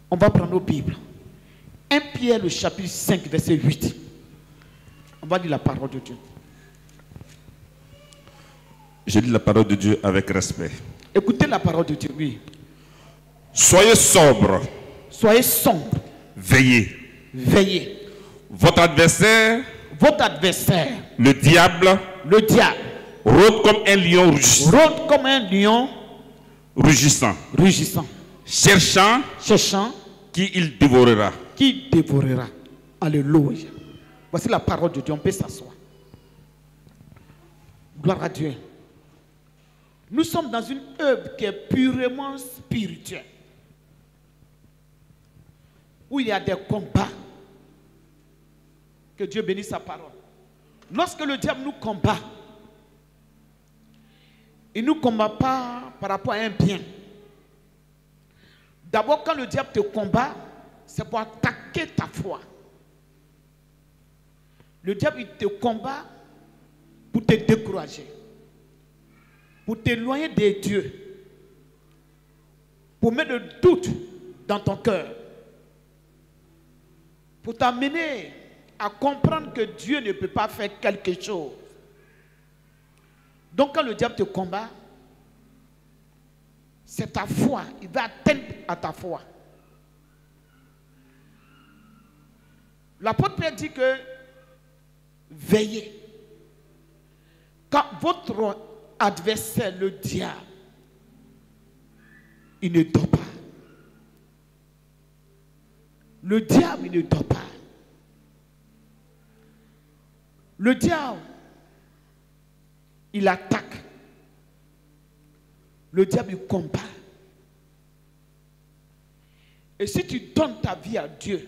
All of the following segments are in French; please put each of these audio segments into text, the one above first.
On va prendre nos Bibles. 1 Pierre, le chapitre 5, verset 8. On va lire la parole de Dieu. Je lis la parole de Dieu avec respect. Écoutez la parole de Dieu, oui. Soyez sobres. Soyez sombres. Veillez. Veillez. Votre adversaire, le diable, rôde comme un lion rugissant, cherchant qui il dévorera. Alléluia. Voici la parole de Dieu. On peut s'asseoir. Gloire à Dieu. Nous sommes dans une œuvre qui est purement spirituelle, où il y a des combats. Que Dieu bénisse sa parole. Lorsque le diable nous combat, il ne nous combat pas par rapport à un bien. D'abord, quand le diable te combat, c'est pour attaquer ta foi. Le diable, il te combat pour te décourager, pour t'éloigner des dieux, pour mettre le doute dans ton cœur, pour t'amener à comprendre que Dieu ne peut pas faire quelque chose. Donc quand le diable te combat, c'est ta foi. Il va atteindre à ta foi. L'apôtre Pierre dit que veillez. Quand votre adversaire, le diable, il ne dort pas. Le diable, il ne dort pas. Le diable, il attaque. Le diable, il combat. Et si tu donnes ta vie à Dieu,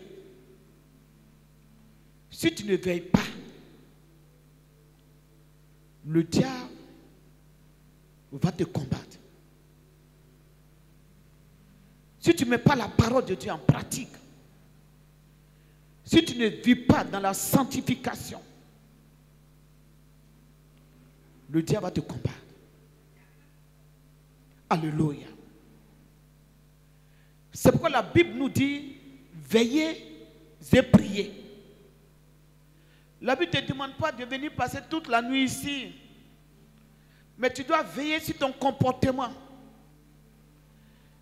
si tu ne veilles pas, le diable va te combattre. Si tu ne mets pas la parole de Dieu en pratique, si tu ne vis pas dans la sanctification, le diable va te combattre. Alléluia. C'est pourquoi la Bible nous dit, veillez et priez. La Bible ne te demande pas de venir passer toute la nuit ici. Mais tu dois veiller sur ton comportement.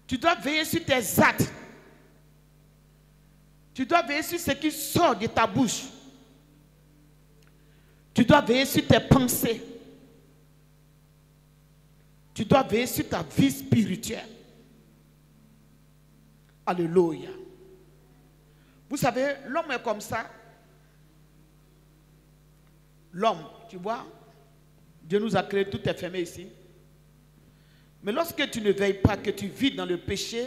Tu dois veiller sur tes actes. Tu dois veiller sur ce qui sort de ta bouche. Tu dois veiller sur tes pensées. Tu dois veiller sur ta vie spirituelle. Alléluia. Vous savez, l'homme est comme ça. L'homme, tu vois, Dieu nous a créé, tout est fermé ici. Mais lorsque tu ne veilles pas, que tu vis dans le péché,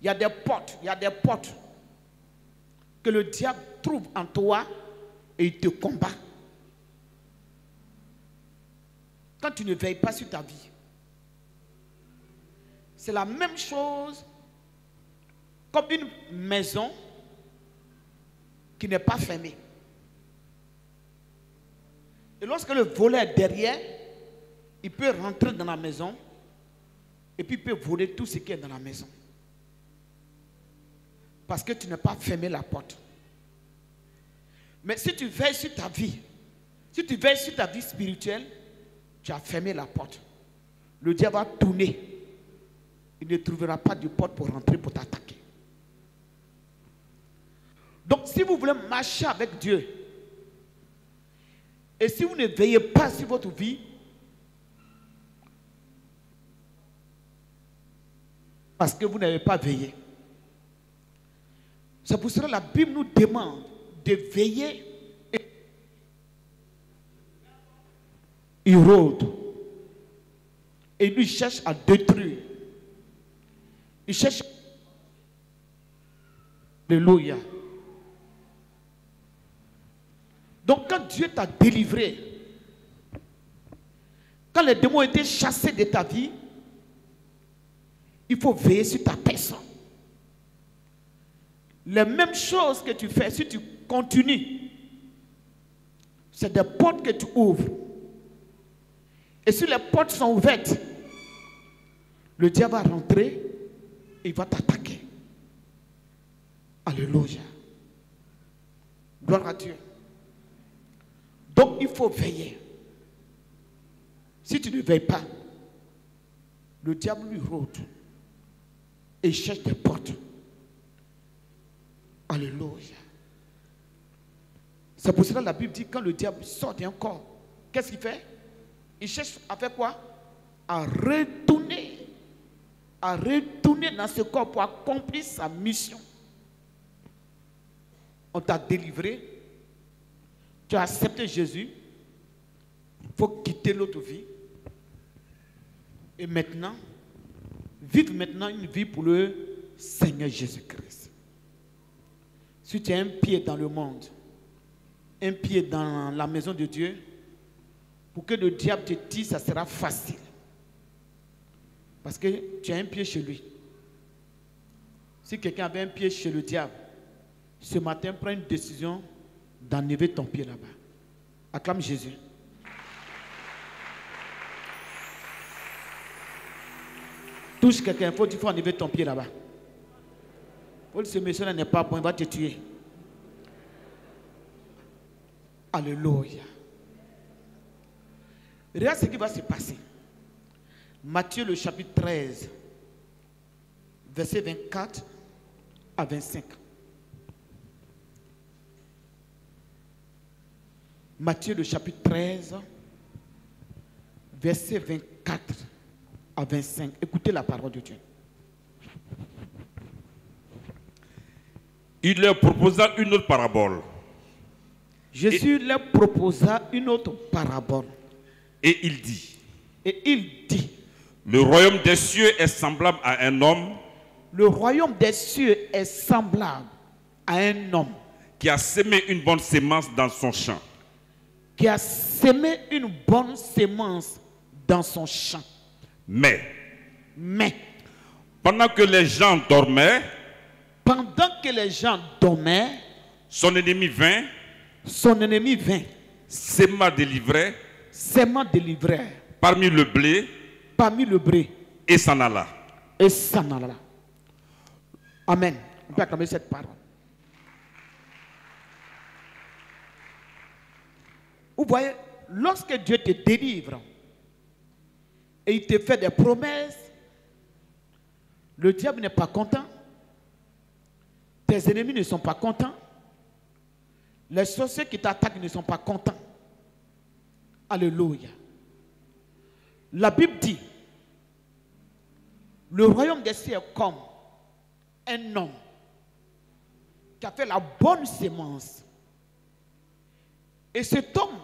il y a des portes que le diable trouve en toi et il te combat. Quand tu ne veilles pas sur ta vie, c'est la même chose comme une maison qui n'est pas fermée. Et lorsque le voleur est derrière, il peut rentrer dans la maison et puis il peut voler tout ce qui est dans la maison. Parce que tu n'as pas fermé la porte. Mais si tu veilles sur ta vie, si tu veilles sur ta vie spirituelle, tu as fermé la porte. Le diable va tourner. Il ne trouvera pas de porte pour rentrer, pour t'attaquer. Donc si vous voulez marcher avec Dieu, et si vous ne veillez pas sur votre vie, parce que vous n'avez pas veillé, c'est pour cela que la Bible nous demande de veiller. Il rôde. Et il cherche à détruire. Il cherche. Alléluia. Donc quand Dieu t'a délivré, quand les démons ont été chassés de ta vie, il faut veiller sur ta personne. Les mêmes choses que tu fais, si tu continues, c'est des portes que tu ouvres. Et si les portes sont ouvertes, le diable va rentrer et il va t'attaquer. Alléluia. Gloire à Dieu. Donc il faut veiller. Si tu ne veilles pas, le diable lui rôde et cherche des portes. Alléluia. C'est pour cela que la Bible dit quand le diable sort d'un corps, qu'est-ce qu'il fait? Il cherche à faire quoi? À retourner dans ce corps pour accomplir sa mission. On t'a délivré, tu as accepté Jésus, il faut quitter l'autre vie. Et maintenant, vivre maintenant une vie pour le Seigneur Jésus-Christ. Si tu as un pied dans le monde, un pied dans la maison de Dieu, pour que le diable te tire, ça sera facile. Parce que tu as un pied chez lui. Si quelqu'un avait un pied chez le diable, ce matin, prends une décision d'enlever ton pied là-bas. Acclame Jésus. Touche quelqu'un, il faut enlever ton pied là-bas. Ce monsieur-là n'est pas bon, il va te tuer. Alléluia. Regarde ce qui va se passer. Matthieu le chapitre 13, versets 24 à 25. Matthieu le chapitre 13, versets 24 à 25. Écoutez la parole de Dieu. Il leur proposa une autre parabole. Jésus leur proposa une autre parabole. Et il dit, le royaume des cieux est semblable à un homme. Le royaume des cieux est semblable à un homme qui a semé une bonne sémence dans son champ. Qui a semé une bonne sémence dans son champ. Mais, pendant que les gens dormaient, son ennemi vint, sema des livrets, parmi le blé, et s'en alla. Amen. On peut acclamer cette parole. Vous voyez, lorsque Dieu te délivre et il te fait des promesses, le diable n'est pas content, tes ennemis ne sont pas contents, les sorciers qui t'attaquent ne sont pas contents. Alléluia. La Bible dit, le royaume des cieux est comme un homme qui a fait la bonne sémence. Et cet homme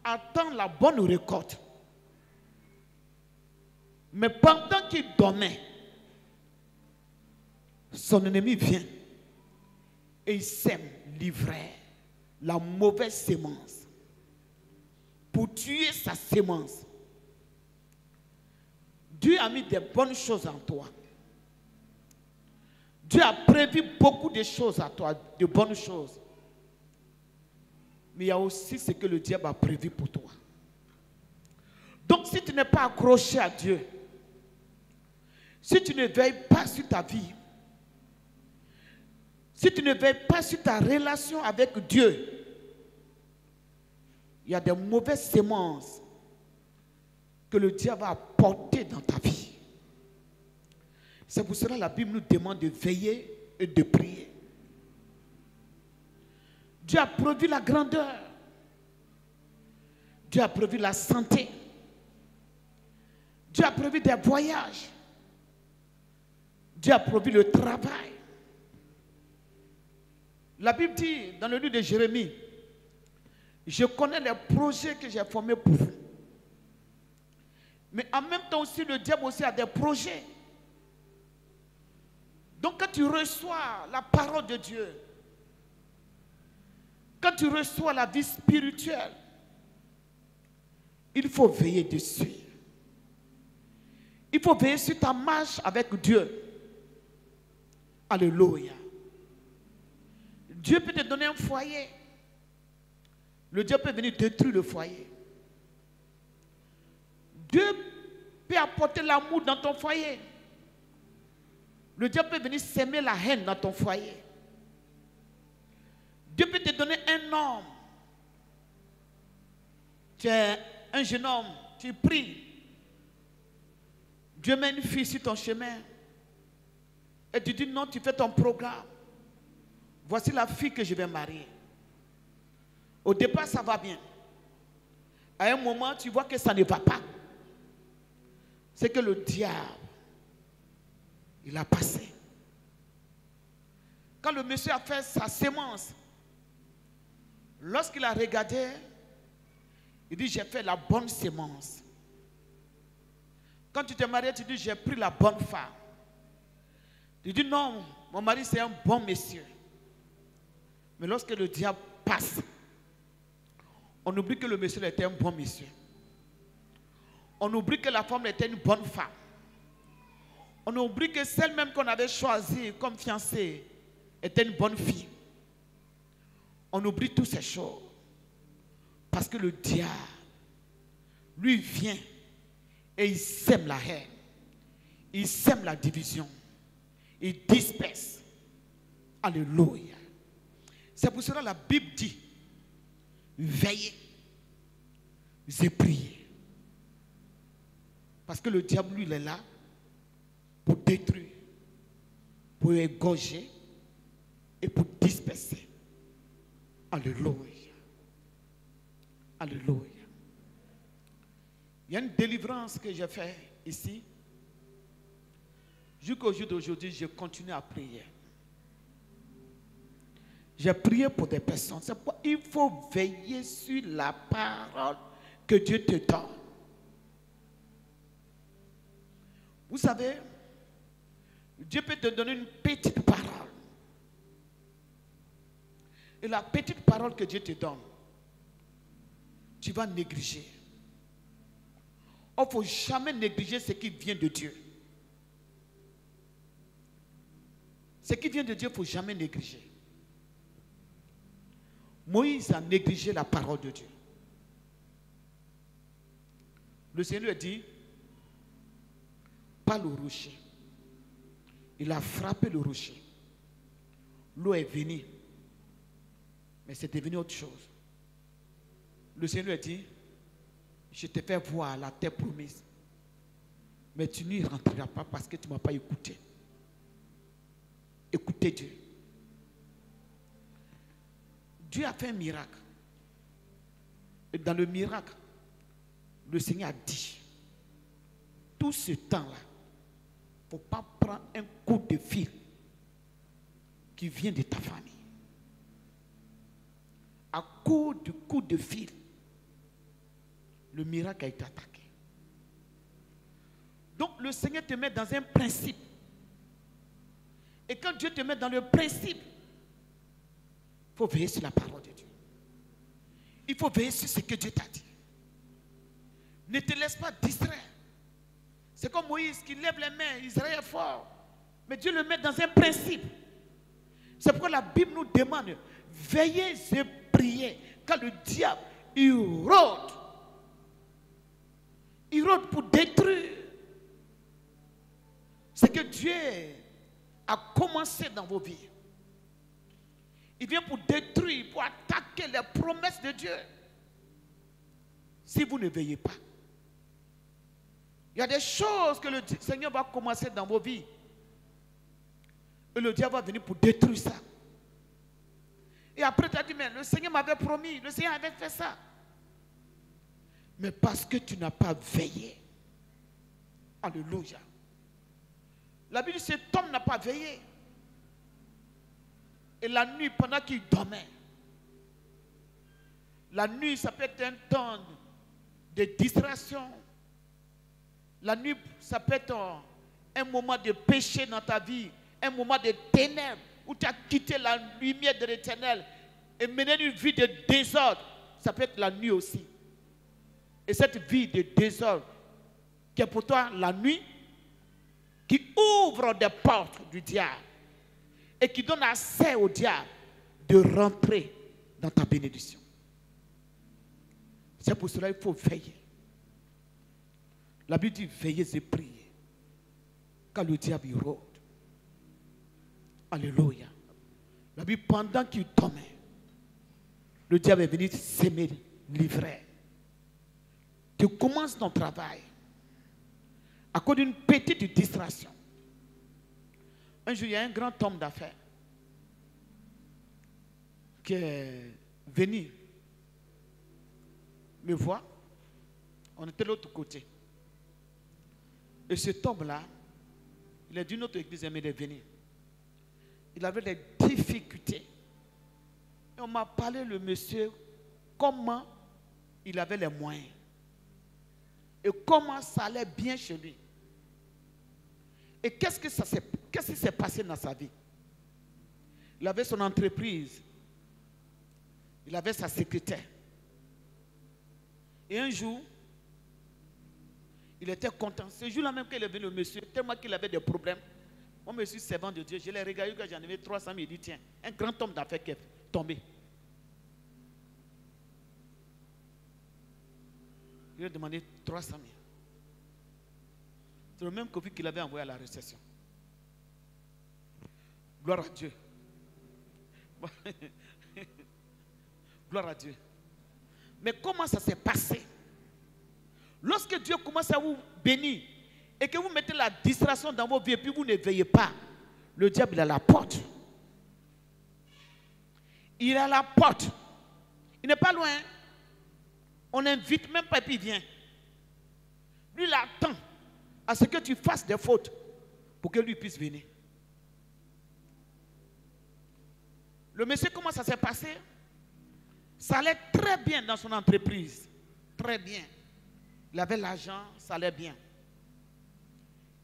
attend la bonne récolte. Mais pendant qu'il dormait, son ennemi vient et il sème l'ivraie, la mauvaise sémence, pour tuer sa sémence. Dieu a mis des bonnes choses en toi. Dieu a prévu beaucoup de choses à toi, de bonnes choses. Mais il y a aussi ce que le diable a prévu pour toi. Donc si tu n'es pas accroché à Dieu, si tu ne veilles pas sur ta vie, si tu ne veilles pas sur ta relation avec Dieu, il y a des mauvaises semences que le diable va apporter dans ta vie. C'est pour cela que la Bible nous demande de veiller et de prier. Dieu a prévu la grandeur. Dieu a prévu la santé. Dieu a prévu des voyages. Dieu a prévu le travail. La Bible dit dans le livre de Jérémie, je connais les projets que j'ai formés pour vous. Mais en même temps aussi, le diable aussi a des projets. Donc quand tu reçois la parole de Dieu, quand tu reçois la vie spirituelle, il faut veiller dessus. Il faut veiller sur ta marche avec Dieu. Alléluia. Dieu peut te donner un foyer. Le diable peut venir détruire le foyer. Dieu peut apporter l'amour dans ton foyer. Le diable peut venir s'aimer la haine dans ton foyer. donné un homme. Tu es un jeune homme, tu pries. Dieu met une fille sur ton chemin. Et tu dis non, tu fais ton programme. Voici la fille que je vais marier. Au départ, ça va bien. À un moment, tu vois que ça ne va pas. C'est que le diable, il a passé. Quand le monsieur a fait sa sémence, lorsqu'il a regardé, il dit, j'ai fait la bonne sémence. Quand tu t'es marié, tu dis, j'ai pris la bonne femme. Tu dis, non, mon mari c'est un bon monsieur. Mais lorsque le diable passe, on oublie que le monsieur était un bon monsieur. On oublie que la femme était une bonne femme. On oublie que celle même qu'on avait choisie comme fiancée était une bonne fille. On oublie toutes ces choses. Parce que le diable, lui vient et il sème la haine. Il sème la division. Il disperse. Alléluia. C'est pour cela que la Bible dit, veillez et priez. Parce que le diable, lui, il est là pour détruire, pour égorger et pour disperser. Alléluia. Alléluia. Il y a une délivrance que j'ai faite ici. Jusqu'au jour d'aujourd'hui, je continue à prier. J'ai prié pour des personnes. C'est pourquoi il faut veiller sur la parole que Dieu te donne. Vous savez, Dieu peut te donner une petite parole. Et la petite parole que Dieu te donne, tu vas négliger. Il ne faut jamais négliger ce qui vient de Dieu. Ce qui vient de Dieu, il ne faut jamais négliger. Moïse a négligé la parole de Dieu. Le Seigneur lui a dit, pas le rocher. Il a frappé le rocher. L'eau est venue. Mais c'est devenu autre chose. Le Seigneur lui a dit, je te fais voir la terre promise. Mais tu n'y rentreras pas parce que tu ne m'as pas écouté. Écoutez Dieu. Dieu a fait un miracle. Et dans le miracle, le Seigneur a dit, tout ce temps-là, il ne faut pas prendre un coup de fil qui vient de ta famille. À cause du coup de fil, le miracle a été attaqué. Donc le Seigneur te met dans un principe. Et quand Dieu te met dans le principe, il faut veiller sur la parole de Dieu. Il faut veiller sur ce que Dieu t'a dit. Ne te laisse pas distraire. C'est comme Moïse qui lève les mains, Israël est fort. Mais Dieu le met dans un principe. C'est pourquoi la Bible nous demande, veillez et priez. Quand le diable, il rôde. Il rôde pour détruire. C'est que Dieu a commencé dans vos vies. Il vient pour détruire, pour attaquer les promesses de Dieu. Si vous ne veillez pas. Il y a des choses que le Seigneur va commencer dans vos vies. Et le diable va venir pour détruire ça. Et après tu as dit, mais le Seigneur m'avait promis, le Seigneur avait fait ça. Mais parce que tu n'as pas veillé. Alléluia. La Bible dit, cet homme n'a pas veillé. Et la nuit, pendant qu'il dormait, la nuit, ça peut être un temps de distraction. La nuit, ça peut être un moment de péché dans ta vie, un moment de ténèbres, où tu as quitté la lumière de l'Éternel et mené une vie de désordre. Ça peut être la nuit aussi. Et cette vie de désordre, qui est pour toi la nuit, qui ouvre des portes du diable et qui donne accès au diable de rentrer dans ta bénédiction. C'est pour cela qu'il faut veiller. La Bible dit veillez et priez quand le diable y rôde. Alléluia. La Bible, pendant qu'il dormait, le diable est venu s'aimer l'ivraie. Tu commences ton travail à cause d'une petite distraction. Un jour, il y a un grand homme d'affaires qui est venu me voir. On était de l'autre côté. Et cet homme-là, il est d'une autre église, mais il est venu. Il avait des difficultés. Et on m'a parlé, le monsieur, comment il avait les moyens. Et comment ça allait bien chez lui. Et qu'est-ce qui s'est passé dans sa vie? Il avait son entreprise. Il avait sa secrétaire. Et un jour, il était content. Ce jour-là même qu'il est venu, le monsieur, tellement qu'il avait des problèmes. Moi, je suis servant de Dieu. Je l'ai regardé quand j'en avais 300 000. Il dit, tiens, un grand homme d'affaires qui est tombé. Il lui a demandé 300 000. C'est le même copie qu'il avait envoyé à la récession. Gloire à Dieu. Gloire à Dieu. Mais comment ça s'est passé? Lorsque Dieu commence à vous bénir et que vous mettez la distraction dans vos vies et puis vous ne veillez pas, le diable est à la porte. Il est à la porte. Il n'est pas loin. On n'invite même pas et puis il vient. Lui, il attend à ce que tu fasses des fautes pour que lui puisse venir. Le monsieur, comment ça s'est passé? Ça allait très bien dans son entreprise. Très bien. Il avait l'argent, ça allait bien.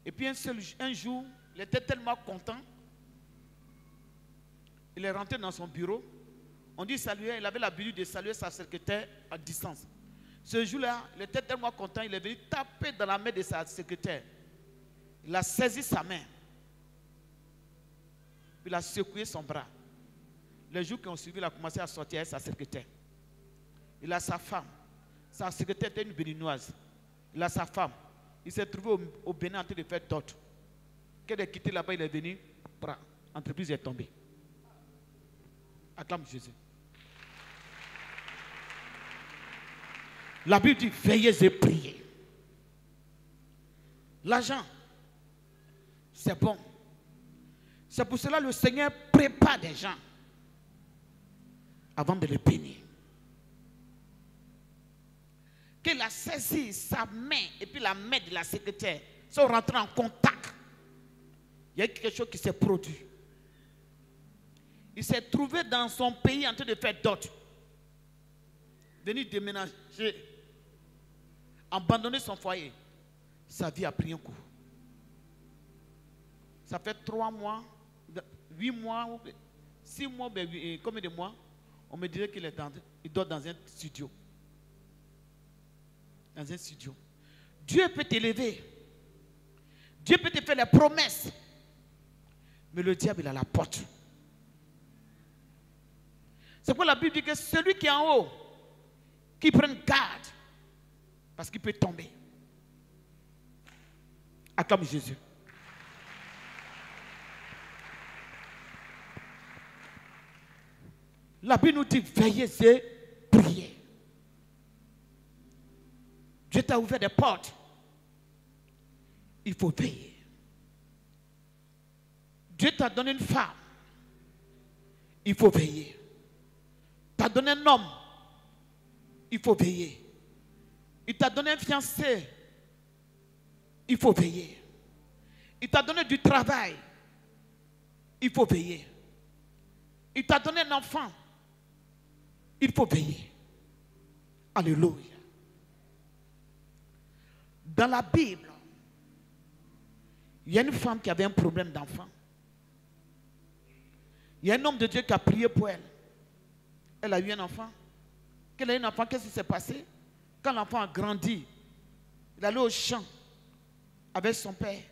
Et puis un jour, il était tellement content. Il est rentré dans son bureau. On dit saluer, il avait l'habitude de saluer sa secrétaire à distance. Ce jour-là, il était tellement content, il est venu taper dans la main de sa secrétaire. Il a saisi sa main. Puis il a secoué son bras. Les jours qui ont suivi, il a commencé à sortir avec sa secrétaire. Il a sa femme. Sa secrétaire était une béninoise. Il a sa femme. Il s'est trouvé au Bénin en train de faire d'autres. Quand il est quitté là-bas, il est venu. L'entreprise est tombée. Acclame Jésus. La Bible dit veillez et priez. L'argent, c'est bon. C'est pour cela que le Seigneur prépare des gens avant de les bénir. Qu'il a saisi sa main et puis la main de la secrétaire sont rentrés en contact. Il y a quelque chose qui s'est produit. Il s'est trouvé dans son pays en train de faire d'autres. Venir déménager, abandonner son foyer. Sa vie a pris un coup. Ça fait 3 mois, 8 mois, 6 mois, combien de mois? On me dirait qu'il dort dans un studio. Dans un studio. Dieu peut t'élever. Dieu peut te faire les promesses. Mais le diable, il est à la porte. C'est pourquoi la Bible dit que celui qui est en haut, qui prenne garde, parce qu'il peut tomber. Acclame Jésus. La Bible nous dit veillez et priez. Dieu t'a ouvert des portes. Il faut veiller. Dieu t'a donné une femme. Il faut veiller. T'a donné un homme. Il faut veiller. Il t'a donné un fiancé. Il faut veiller. Il t'a donné du travail. Il faut veiller. Il t'a donné un enfant. Il faut veiller. Alléluia. Dans la Bible, il y a une femme qui avait un problème d'enfant. Il y a un homme de Dieu qui a prié pour elle. Elle a eu un enfant. Quand elle a eu un enfant, qu'est-ce qui s'est passé? Quand l'enfant a grandi, il allait au champ avec son père.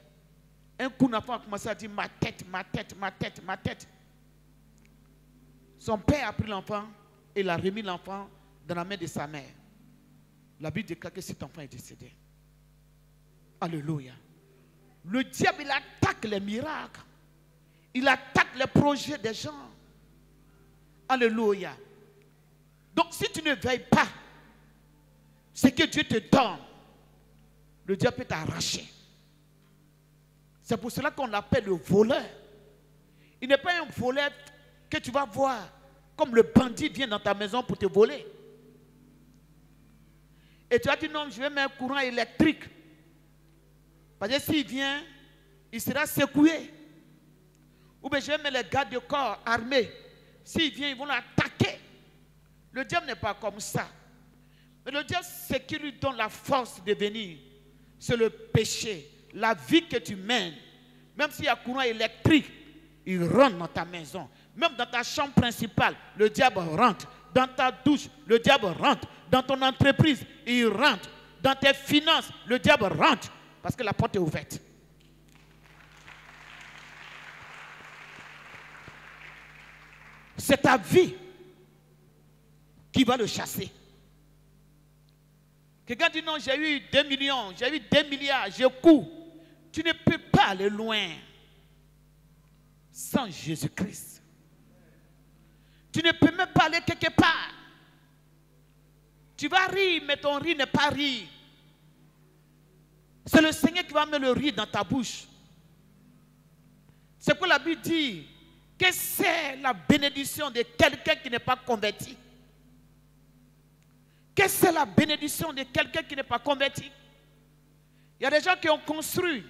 Un coup, l'enfant a commencé à dire ma tête, ma tête, ma tête, ma tête. Son père a pris l'enfant et il a remis l'enfant dans la main de sa mère. La Bible déclare que cet enfant est décédé. Alléluia. Le diable, il attaque les miracles. Il attaque les projets des gens. Alléluia. Donc si tu ne veilles pas, ce que Dieu te donne, le diable peut t'arracher. C'est pour cela qu'on l'appelle le voleur. Il n'est pas un voleur que tu vas voir comme le bandit vient dans ta maison pour te voler. Et tu as dit non, je vais mettre un courant électrique. Parce que s'il vient, il sera secoué. Ou bien je vais mettre les gardes de corps armés. S'il vient, ils vont l'attaquer. Le diable n'est pas comme ça. Mais le diable, ce qui lui donne la force de venir, c'est le péché, la vie que tu mènes. Même s'il y a courant électrique, il rentre dans ta maison. Même dans ta chambre principale, le diable rentre. Dans ta douche, le diable rentre. Dans ton entreprise, il rentre. Dans tes finances, le diable rentre. Parce que la porte est ouverte. C'est ta vie qui va le chasser. Quelqu'un dit non, j'ai eu 2 millions, j'ai eu 2 milliards, je cours. Tu ne peux pas aller loin sans Jésus-Christ. Tu ne peux même pas aller quelque part. Tu vas rire, mais ton rire n'est pas rire. C'est le Seigneur qui va mettre le rire dans ta bouche. C'est quoi la Bible dit? Que c'est la bénédiction de quelqu'un qui n'est pas converti? Que c'est la bénédiction de quelqu'un qui n'est pas converti? Il y a des gens qui ont construit.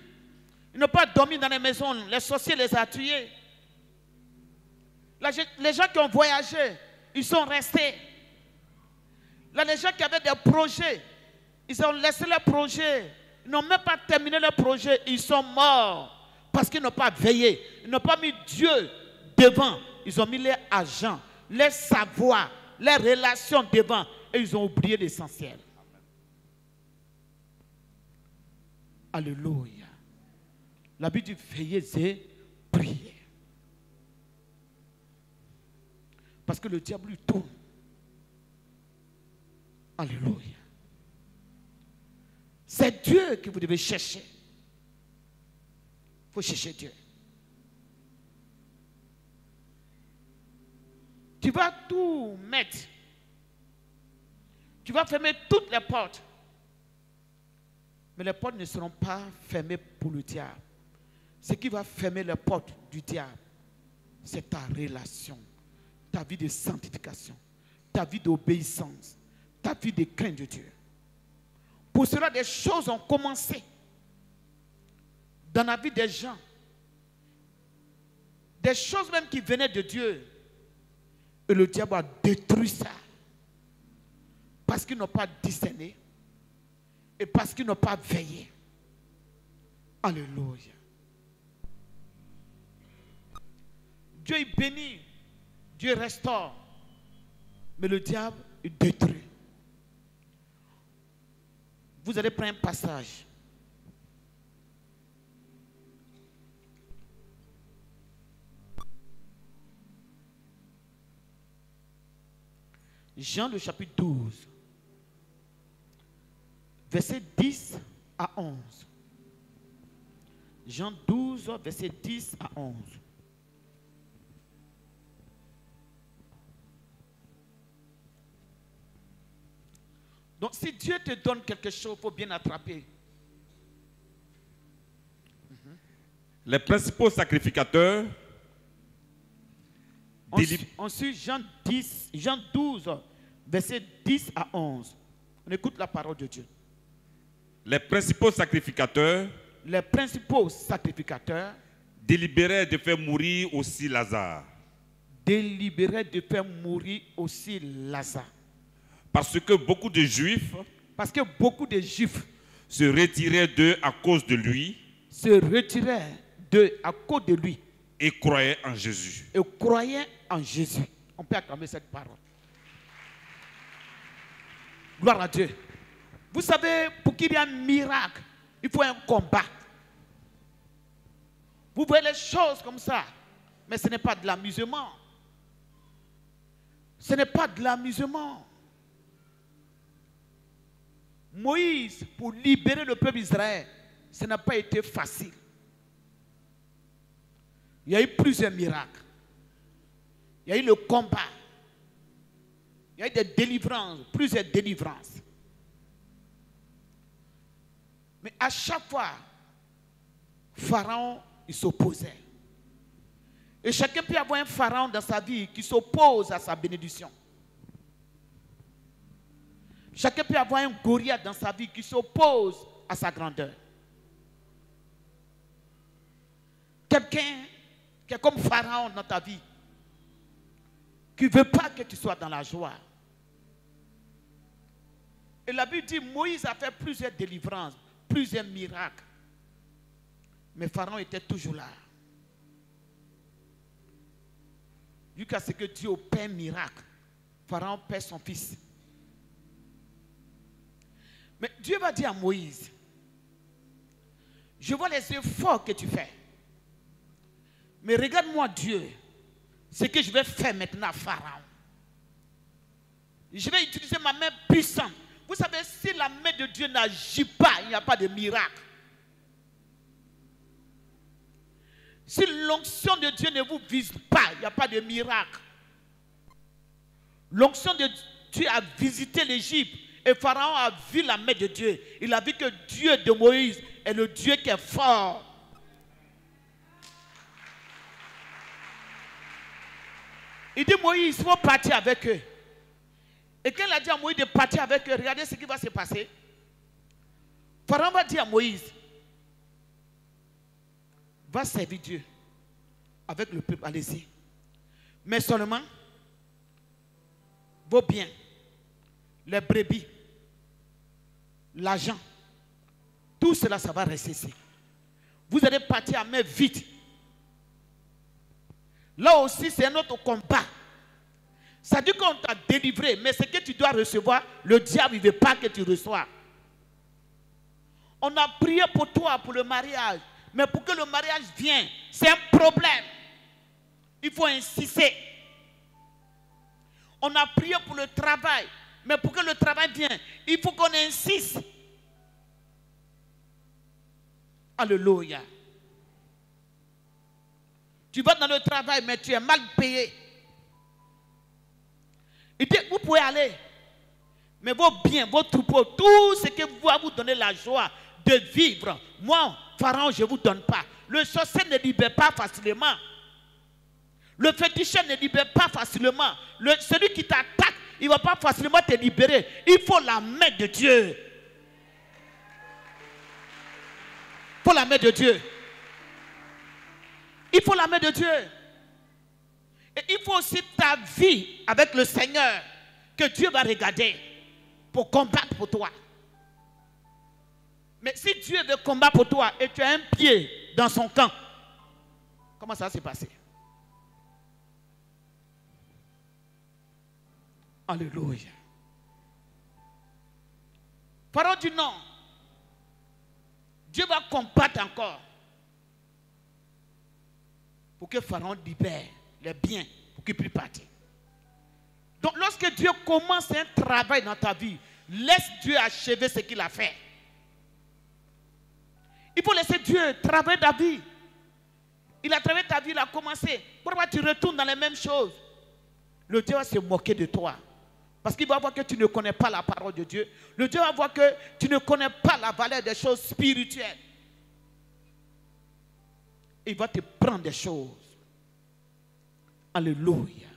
Ils n'ont pas dormi dans les maisons. Les sorciers les ont tués. Les gens qui ont voyagé, ils sont restés. Là, les gens qui avaient des projets, ils ont laissé leurs projets. Ils n'ont même pas terminé leurs projets. Ils sont morts parce qu'ils n'ont pas veillé. Ils n'ont pas mis Dieu devant. Ils ont mis les agents, les savoirs, les relations devant. Et ils ont oublié l'essentiel. Alléluia. La Bible dit veillez et priez. Parce que le diable lui tourne. Alléluia. C'est Dieu que vous devez chercher. Il faut chercher Dieu. Tu vas tout mettre. Tu vas fermer toutes les portes. Mais les portes ne seront pas fermées pour le diable. Ce qui va fermer les portes du diable, c'est ta relation, ta vie de sanctification, ta vie d'obéissance, ta vie de crainte de Dieu. Pour cela, des choses ont commencé dans la vie des gens. Des choses même qui venaient de Dieu. Et le diable a détruit ça. Parce qu'ils n'ont pas discerné. Et parce qu'ils n'ont pas veillé. Alléluia. Dieu il bénit. Dieu restaure. Mais le diable il détruit. Vous allez prendre un passage. Jean le chapitre 12. Verset 10 à 11. Jean 12, verset 10 à 11. Donc si Dieu te donne quelque chose, il faut bien attraper. Les principaux sacrificateurs. Ensuite, Jean 12, verset 10 à 11. On écoute la parole de Dieu. Les principaux sacrificateurs délibéraient de faire mourir aussi Lazare. Parce que beaucoup de Juifs se retiraient d'eux à cause de lui. Et croyaient en Jésus. On peut acclamer cette parole. Gloire à Dieu. Vous savez, pour qu'il y ait un miracle, il faut un combat. Vous voyez les choses comme ça, mais ce n'est pas de l'amusement. Ce n'est pas de l'amusement. Moïse, pour libérer le peuple d'Israël, ça n'a pas été facile. Il y a eu plusieurs miracles. Il y a eu le combat. Il Il y a eu des délivrances, plusieurs délivrances. Mais à chaque fois, Pharaon, il s'opposait. Et chacun peut avoir un pharaon dans sa vie qui s'oppose à sa bénédiction. Chacun peut avoir un Goliath dans sa vie qui s'oppose à sa grandeur. Quelqu'un qui est comme pharaon dans ta vie, qui ne veut pas que tu sois dans la joie. Et la Bible dit, Moïse a fait plusieurs délivrances, plusieurs miracles. Mais Pharaon était toujours là. Jusqu'à ce que Dieu opère un miracle, Pharaon perd son fils. Mais Dieu va dire à Moïse, je vois les efforts que tu fais. Mais regarde-moi Dieu, ce que je vais faire maintenant à Pharaon. Je vais utiliser ma main puissante. Vous savez, si la main de Dieu n'agit pas, il n'y a pas de miracle. Si l'onction de Dieu ne vous vise pas, il n'y a pas de miracle. L'onction de Dieu a visité l'Égypte et Pharaon a vu la main de Dieu. Il a vu que Dieu de Moïse est le Dieu qui est fort. Il dit Moïse, il faut partir avec eux. Et quand il a dit à Moïse de partir avec eux, regardez ce qui va se passer. Pharaon va dire à Moïse, va servir Dieu avec le peuple, allez-y. Mais seulement, vos biens, les brebis, l'argent, tout cela, ça va rester ici. Vous allez partir à main vite. Là aussi, c'est un autre combat. Ça dit qu'on t'a délivré, mais ce que tu dois recevoir, le diable ne veut pas que tu reçoives. On a prié pour toi, pour le mariage. Mais pour que le mariage vienne, c'est un problème. Il faut insister. On a prié pour le travail. Mais pour que le travail vienne, il faut qu'on insiste. Alléluia. Tu vas dans le travail, mais tu es mal payé. Il dit, vous pouvez aller. Mais vos biens, vos troupeaux, tout ce que va vous donner la joie de vivre, moi, Pharaon, je ne vous donne pas. Le sorcier ne libère pas facilement. Le féticheur ne libère pas facilement. Celui qui t'attaque, il ne va pas facilement te libérer. Il faut la main de Dieu. Il faut la main de Dieu. Il faut la main de Dieu. Et il faut aussi ta vie avec le Seigneur que Dieu va regarder pour combattre pour toi. Mais si Dieu veut combattre pour toi et tu as un pied dans son camp, comment ça va se passer? Alléluia. Pharaon dit non. Dieu va combattre encore pour que Pharaon libère les biens pour qu'il puisse partir. Donc lorsque Dieu commence un travail dans ta vie, laisse Dieu achever ce qu'il a fait. Il faut laisser Dieu travailler ta vie. Il a travaillé ta vie, il a commencé. Pourquoi tu retournes dans les mêmes choses? Le Dieu va se moquer de toi. Parce qu'il va voir que tu ne connais pas la parole de Dieu. Le Dieu va voir que tu ne connais pas la valeur des choses spirituelles. Il va te prendre des choses. Alléluia.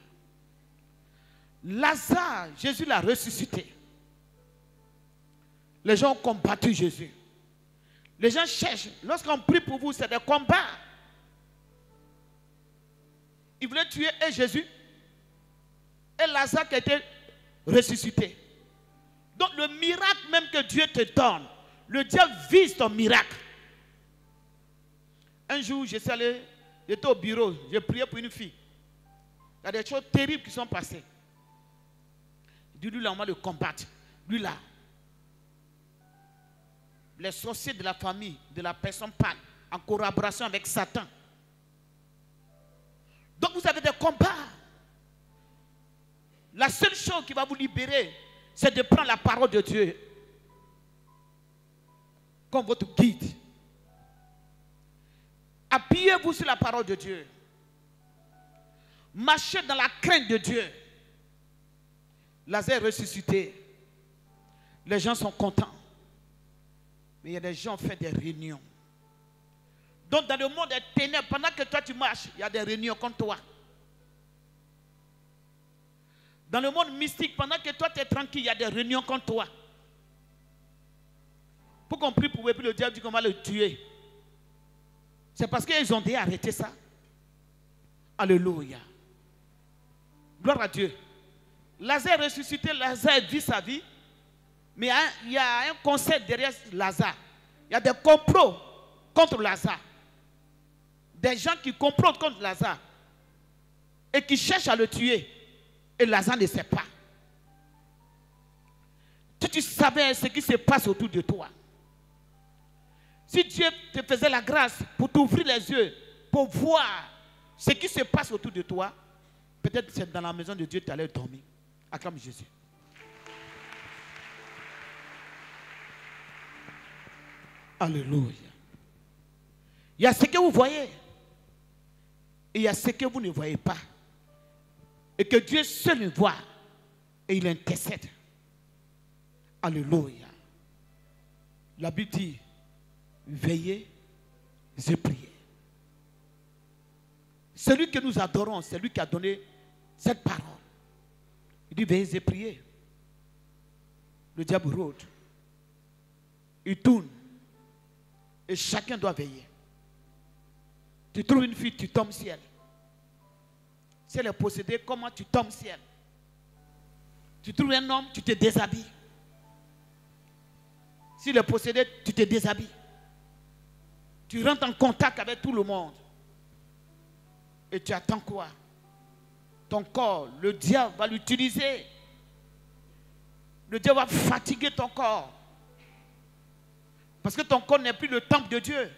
Lazare, Jésus l'a ressuscité. Les gens ont combattu Jésus. Les gens cherchent. Lorsqu'on prie pour vous, c'est des combats. Ils voulaient tuer et Jésus et Lazare qui a été ressuscité. Donc le miracle même que Dieu te donne, le diable vise ton miracle. Un jour, j'étais au bureau, j'ai prié pour une fille. Il y a des choses terribles qui sont passées. Je dis, lui là, on va le combattre. Lui là. Les sorciers de la famille, de la personne parlent en collaboration avec Satan. Donc vous avez des combats. La seule chose qui va vous libérer, c'est de prendre la parole de Dieu comme votre guide. Appuyez-vous sur la parole de Dieu. Marchez dans la crainte de Dieu. Lazare est ressuscité. Les gens sont contents. Mais il y a des gens qui font des réunions. Donc dans le monde des ténèbres, pendant que toi tu marches, il y a des réunions contre toi. Dans le monde mystique, pendant que toi tu es tranquille, il y a des réunions contre toi. Pour qu'on prie pour lui, puis le diable dit qu'on va le tuer. C'est parce qu'ils ont déjà arrêté ça. Alléluia. Gloire à Dieu. Lazare est ressuscité, Lazare vit sa vie. Mais il y a un conseil derrière Lazare. Il y a des complots contre Lazare. Des gens qui complotent contre Lazare. Et qui cherchent à le tuer. Et Lazare ne sait pas. Si tu savais ce qui se passe autour de toi. Si Dieu te faisait la grâce pour t'ouvrir les yeux, pour voir ce qui se passe autour de toi, peut-être c'est dans la maison de Dieu que tu allais dormir. Acclame Jésus. Alléluia. Il y a ce que vous voyez et il y a ce que vous ne voyez pas. Et que Dieu seul voit et il intercède. Alléluia. La Bible dit, veillez et priez. Celui que nous adorons, c'est lui qui a donné cette parole. Il dit, veillez et priez. Le diable rôde. Il tourne. Et chacun doit veiller. Tu trouves une fille, tu tombes ciel. Si elle est possédée, comment tu tombes ciel? Tu trouves un homme, tu te déshabilles. S'il est possédé, tu te déshabilles. Tu rentres en contact avec tout le monde. Et tu attends quoi? Ton corps, le diable va l'utiliser. Le diable va fatiguer ton corps. Parce que ton corps n'est plus le temple de Dieu.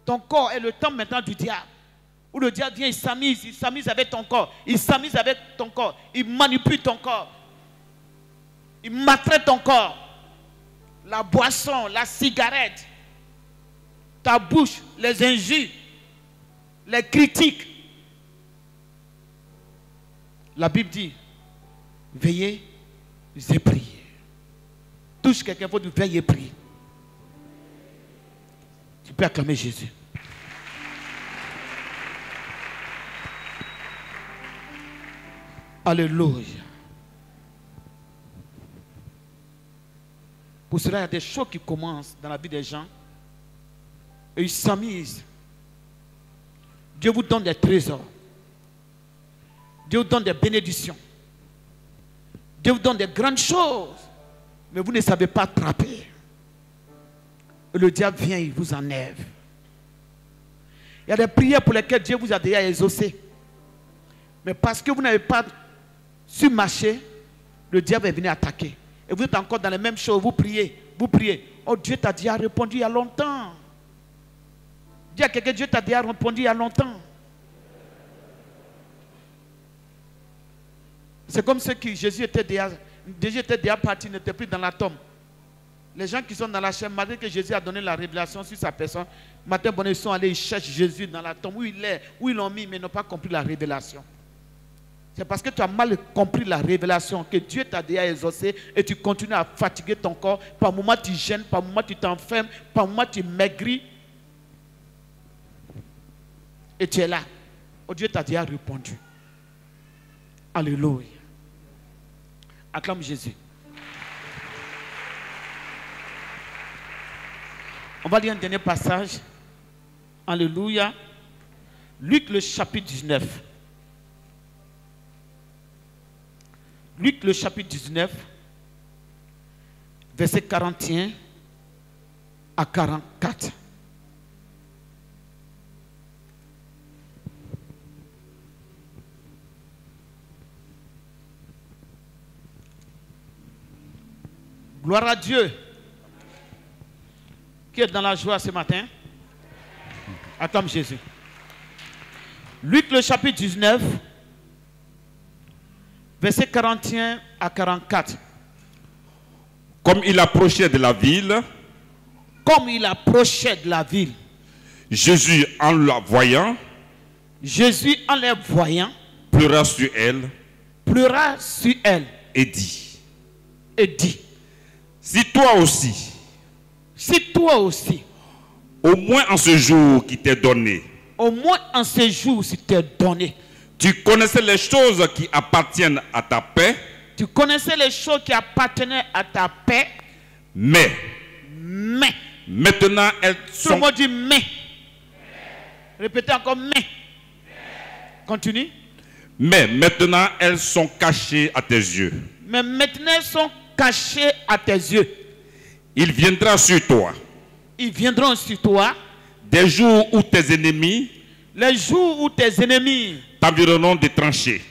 Ton corps est le temple maintenant du diable. Où le diable vient, il s'amuse avec ton corps. Il s'amuse avec ton corps. Il manipule ton corps. Il maltraite ton corps. La boisson, la cigarette, ta bouche, les injures, les critiques. La Bible dit, veillez et priez. Touche quelqu'un, il faut veiller et prier. Tu peux acclamer Jésus. Alléluia. Pour cela, il y a des choses qui commencent dans la vie des gens. Et ils s'amusent. Dieu vous donne des trésors. Dieu vous donne des bénédictions. Dieu vous donne des grandes choses. Mais vous ne savez pas attraper. Et le diable vient, il vous enlève. Il y a des prières pour lesquelles Dieu vous a déjà exaucé. Mais parce que vous n'avez pas su marcher, le diable est venu attaquer. Et vous êtes encore dans les mêmes choses, vous priez. Oh, Dieu t'a déjà répondu il y a longtemps. Dis à quelqu'un, Dieu t'a déjà répondu il y a longtemps. C'est comme ceux qui, Jésus était déjà parti, n'était plus dans la tombe. Les gens qui sont dans la chair, malgré que Jésus a donné la révélation sur sa personne, matin, bon, ils sont allés, ils cherchent Jésus dans la tombe, où il est, où ils l'ont mis, mais ils n'ont pas compris la révélation. C'est parce que tu as mal compris la révélation que Dieu t'a déjà exaucé et tu continues à fatiguer ton corps. Par moment tu gênes, par moment tu t'enfermes, par moment tu maigris. Et tu es là. Oh, Dieu t'a déjà répondu. Alléluia. Acclame Jésus. On va lire un dernier passage. Alléluia. Luc le chapitre 19. Luc le chapitre 19, verset 41 à 44. Gloire à Dieu. Qui est dans la joie ce matin? Acclame Jésus. Luc le chapitre 19, verset 41 à 44. Comme il approchait de la ville, Jésus en la voyant, Jésus en les voyant, pleura sur elle pleura sur elle et dit, si toi aussi, au moins en ce jour qui t'est donné, tu connaissais les choses qui appartiennent à ta paix, mais maintenant elles tout le sont... monde dit mais. Répétez encore mais. Continue. Mais maintenant elles sont cachées à tes yeux. Mais maintenant elles sont cachées à tes yeux. Il viendra sur toi Ils viendront sur toi des jours où tes ennemis les jours où tes ennemis t'environneront de tranchées,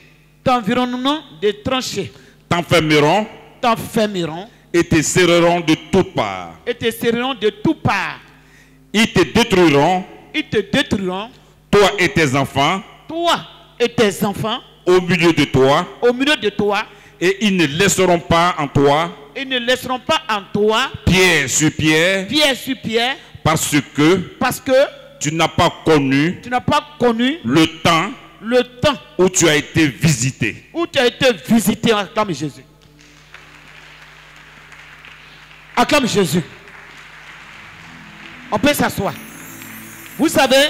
t'environneront de tranchées, t'enfermeront et te serreront de toutes parts. Ils te détruiront, toi et tes enfants, au milieu de toi, et ils ne laisseront pas en toi pierre sur pierre, parce que tu n'as pas connu le temps où tu as été visité. Acclame Jésus. Acclame Jésus. On peut s'asseoir. Vous savez,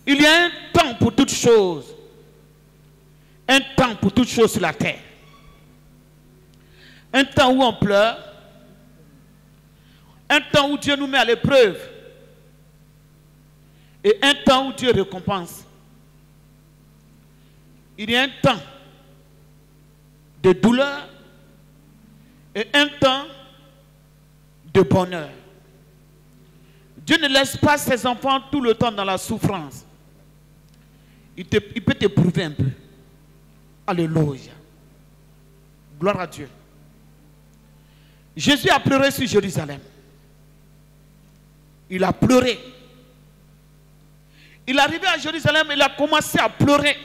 il y a un temps pour toutes choses. Un temps pour toutes choses sur la terre. Un temps où on pleure. Un temps où Dieu nous met à l'épreuve. Et un temps où Dieu récompense. Il y a un temps de douleur et un temps de bonheur. Dieu ne laisse pas ses enfants tout le temps dans la souffrance. Il peut t'éprouver un peu. Alléluia. Gloire à Dieu. Jésus a pleuré sur Jérusalem. Il a pleuré. Il est arrivé à Jérusalem, il a commencé à pleurer.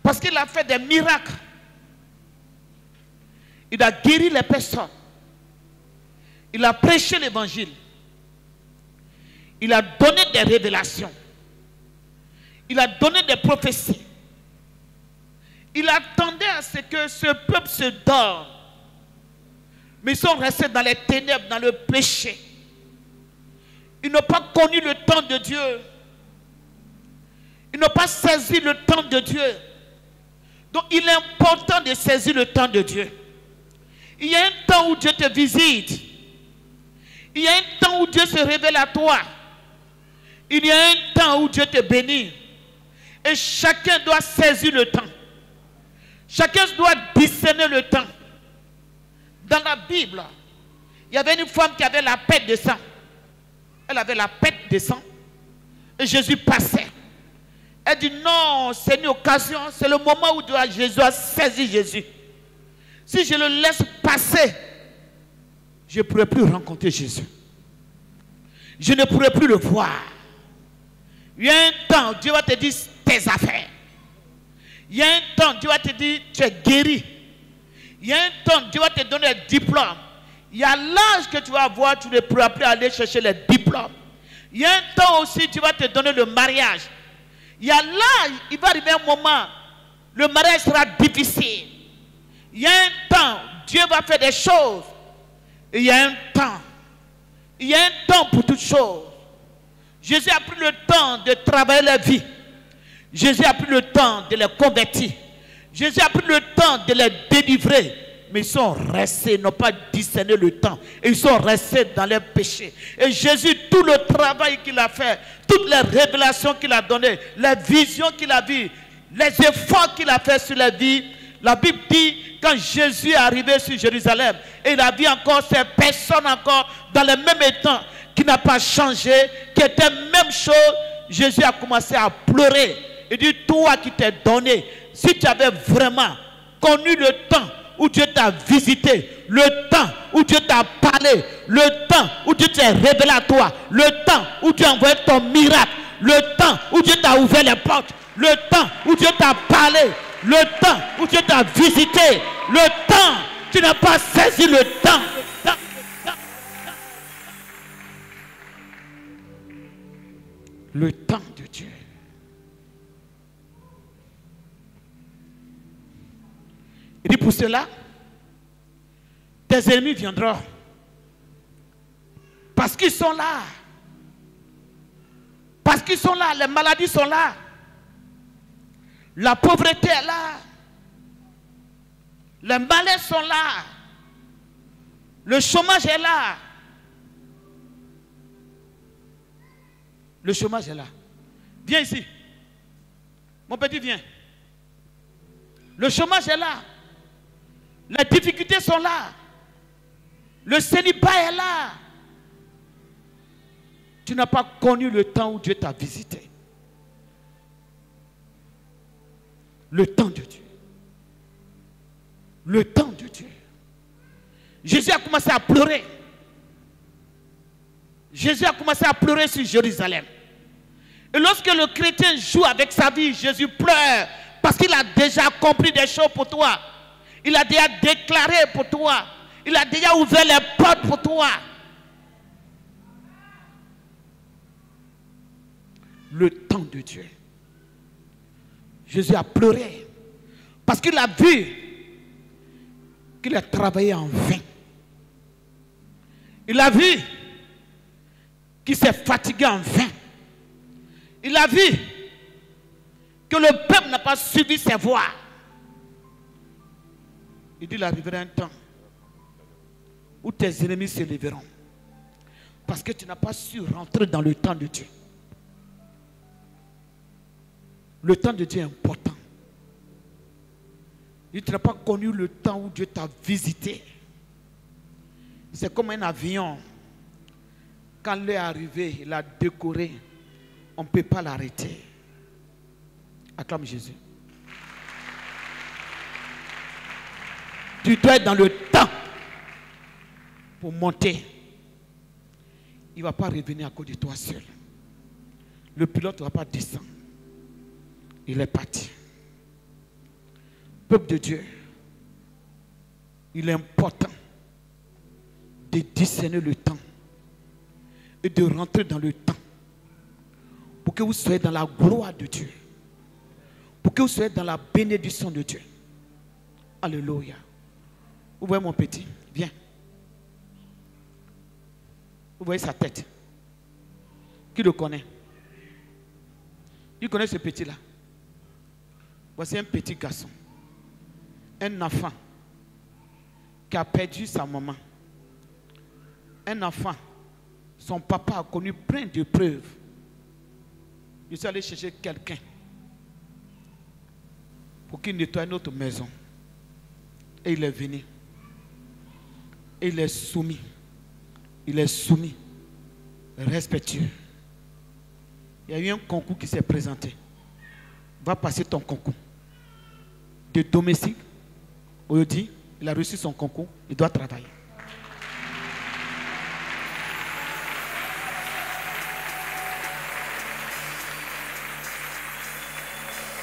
Parce qu'il a fait des miracles. Il a guéri les personnes. Il a prêché l'évangile. Il a donné des révélations. Il a donné des prophéties. Il attendait à ce que ce peuple se donne. Mais ils sont restés dans les ténèbres, dans le péché. Ils n'ont pas connu le temps de Dieu. Ils n'ont pas saisi le temps de Dieu. Donc il est important de saisir le temps de Dieu. Il y a un temps où Dieu te visite. Il y a un temps où Dieu se révèle à toi. Il y a un temps où Dieu te bénit. Et chacun doit saisir le temps. Chacun doit discerner le temps. Dans la Bible, il y avait une femme qui avait la perte de sang. Elle avait la perte de sang. Et Jésus passait. Elle dit non, c'est une occasion. C'est le moment où Jésus a saisi Jésus. Si je le laisse passer, je ne pourrai plus rencontrer Jésus. Je ne pourrai plus le voir. Il y a un temps, Dieu va te dire tes affaires. Il y a un temps, Dieu va te dire tu es guéri. Il y a un temps, Dieu va te donner un diplôme. Il y a l'âge que tu vas avoir, tu ne pourras plus aller chercher les diplômes. Il y a un temps aussi, tu vas te donner le mariage. Il y a l'âge, il va arriver un moment, le mariage sera difficile. Il y a un temps, Dieu va faire des choses. Et il y a un temps. Il y a un temps pour toutes choses. Jésus a pris le temps de travailler la vie. Jésus a pris le temps de les convertir. Jésus a pris le temps de les délivrer. Mais ils sont restés, n'ont pas discerné le temps. Et ils sont restés dans leurs péchés. Et Jésus, tout le travail qu'il a fait, toutes les révélations qu'il a données, les visions qu'il a vues, les efforts qu'il a fait sur la vie, la Bible dit, quand Jésus est arrivé sur Jérusalem, et il a vu encore ces personnes encore dans le même état, qui n'a pas changé, qui était même chose, Jésus a commencé à pleurer. Il dit, toi qui t'es donné, si tu avais vraiment connu le temps où Dieu t'a visité, le temps où Dieu t'a parlé, le temps où Dieu t'est révélé à toi, le temps où Dieu a envoyé ton miracle, le temps où Dieu t'a ouvert les portes, le temps où Dieu t'a parlé, le temps où Dieu t'a visité, le temps, tu n'as pas saisi le temps. Le temps de Dieu. pour cela, tes ennemis viendront. Parce qu'ils sont là. Parce qu'ils sont là, les maladies sont là. La pauvreté est là. Les malais sont là. Le chômage est là. Le chômage est là. Viens ici. Mon petit, viens. Le chômage est là. Les difficultés sont là. Le célibat est là. Tu n'as pas connu le temps où Dieu t'a visité. Le temps de Dieu. Le temps de Dieu. Jésus a commencé à pleurer. Jésus a commencé à pleurer sur Jérusalem. Et lorsque le chrétien joue avec sa vie, Jésus pleure parce qu'il a déjà compris des choses pour toi. Il a déjà déclaré pour toi. Il a déjà ouvert les portes pour toi. Le temps de Dieu. Jésus a pleuré parce qu'il a vu qu'il a travaillé en vain. Il a vu qu'il s'est fatigué en vain. Il a vu que le peuple n'a pas suivi ses voies. Il dit, il arrivera un temps où tes ennemis se lèveront. Parce que tu n'as pas su rentrer dans le temps de Dieu. Le temps de Dieu est important. Tu n'as pas connu le temps où Dieu t'a visité. C'est comme un avion. Quand l'heure est arrivée, il a décoré. On ne peut pas l'arrêter. Acclame Jésus. Tu dois être dans le temps pour monter. Il ne va pas revenir à cause de toi seul. Le pilote ne va pas descendre. Il est parti. Peuple de Dieu, il est important de discerner le temps et de rentrer dans le temps pour que vous soyez dans la gloire de Dieu, pour que vous soyez dans la bénédiction de Dieu. Alléluia. Vous voyez mon petit? Viens. Vous voyez sa tête? Qui le connaît? Il connaît ce petit-là. Voici un petit garçon, un enfant qui a perdu sa maman. Un enfant, son papa a connu plein de preuves. Je suis allé chercher quelqu'un pour qu'il nettoie notre maison. Et il est venu. Et il est soumis. Il est soumis, respectueux. Il y a eu un concours qui s'est présenté. Va passer ton concours. De domestique, aujourd'hui, il a reçu son concours, il doit travailler.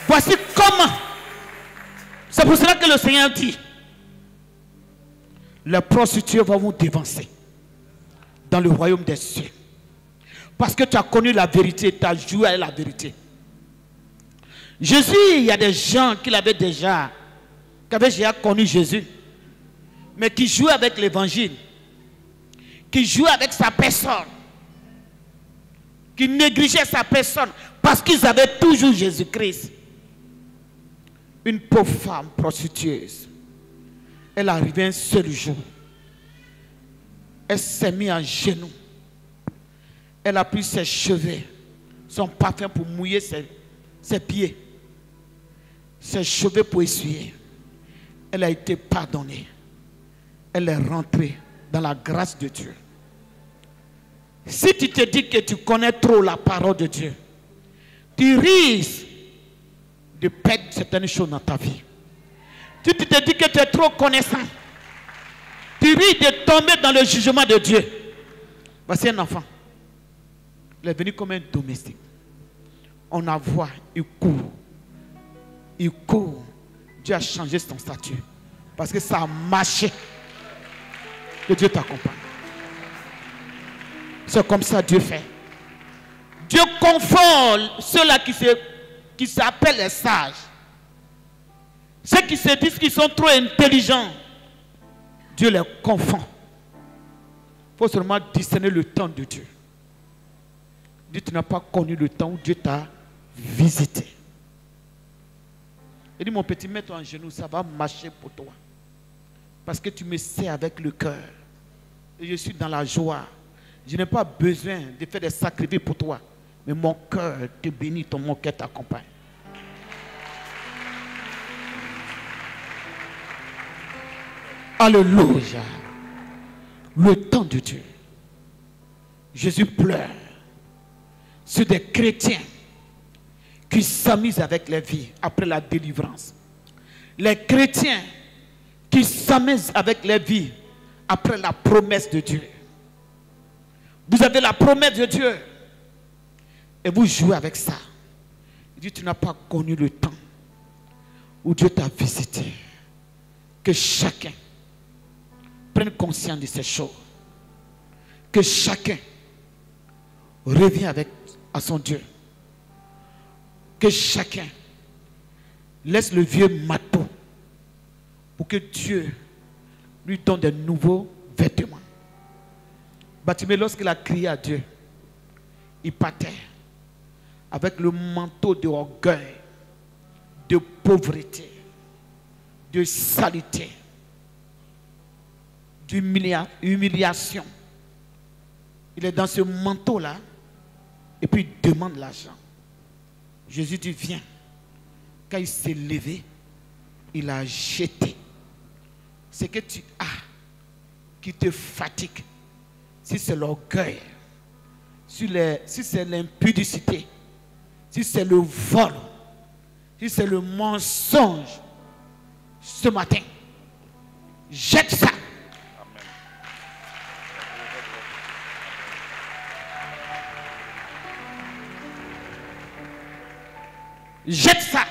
Voici comment. C'est pour cela que le Seigneur dit, les prostituées vont vous dévancer dans le royaume des cieux. Parce que tu as connu la vérité, tu as joué avec la vérité. Jésus, il y a des gens qui avaient déjà connu Jésus, mais qui jouaient avec l'évangile, qui jouaient avec sa personne, qui négligeaient sa personne, parce qu'ils avaient toujours Jésus-Christ. Une pauvre femme prostitueuse, elle est arrivée un seul jour, elle s'est mise en genoux, elle a pris ses cheveux, son parfum pour mouiller ses pieds, ses cheveux pour essuyer. Elle a été pardonnée. Elle est rentrée dans la grâce de Dieu. Si tu te dis que tu connais trop la parole de Dieu, tu risques de perdre certaines choses dans ta vie. Si tu te dis que tu es trop connaissant, tu risques de tomber dans le jugement de Dieu. Voici un enfant. Il est venu comme un domestique. On la voit, il court. Il court. Dieu a changé son statut. Parce que ça a marché. Que Dieu t'accompagne. C'est comme ça Dieu fait. Dieu confond ceux-là qui s'appellent les sages. Ceux qui se disent qu'ils sont trop intelligents, Dieu les confond. Il faut seulement discerner le temps de Dieu. Dieu, tu n'as pas connu le temps où Dieu t'a visité. Il dit, mon petit, mets-toi en genoux, ça va marcher pour toi. Parce que tu me sais avec le cœur. Et je suis dans la joie. Je n'ai pas besoin de faire des sacrifices pour toi. Mais mon cœur te bénit, mon cœur t'accompagne. Alléluia. Le temps de Dieu. Jésus pleure sur des chrétiens qui s'amusent avec les vies après la délivrance. Les chrétiens qui s'amusent avec les vies après la promesse de Dieu. Vous avez la promesse de Dieu et vous jouez avec ça. Il dit, tu n'as pas connu le temps où Dieu t'a visité. Que chacun prenne conscience de ces choses. Que chacun revienne à son Dieu. Que chacun laisse le vieux marteau pour que Dieu lui donne de nouveaux vêtements. Bartimée, lorsqu'il a crié à Dieu, il partait avec le manteau d'orgueil, de pauvreté, de saleté, d'humiliation. Il est dans ce manteau-là et puis il demande l'argent. Jésus dit, viens. Quand il s'est levé, il a jeté. Ce que tu as qui te fatigue, si c'est l'orgueil, si c'est l'impudicité, si c'est le vol, si c'est le mensonge, ce matin, jette ça. Amen. Jette ça.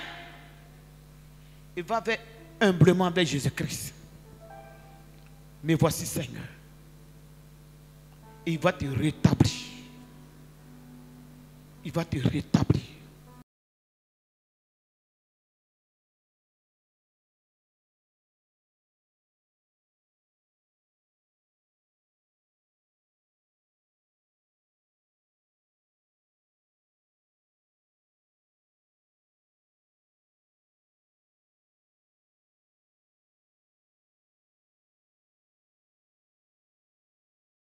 Et va humblement vers Jésus-Christ. Mais voici, Seigneur, il va te rétablir. Il va te rétablir.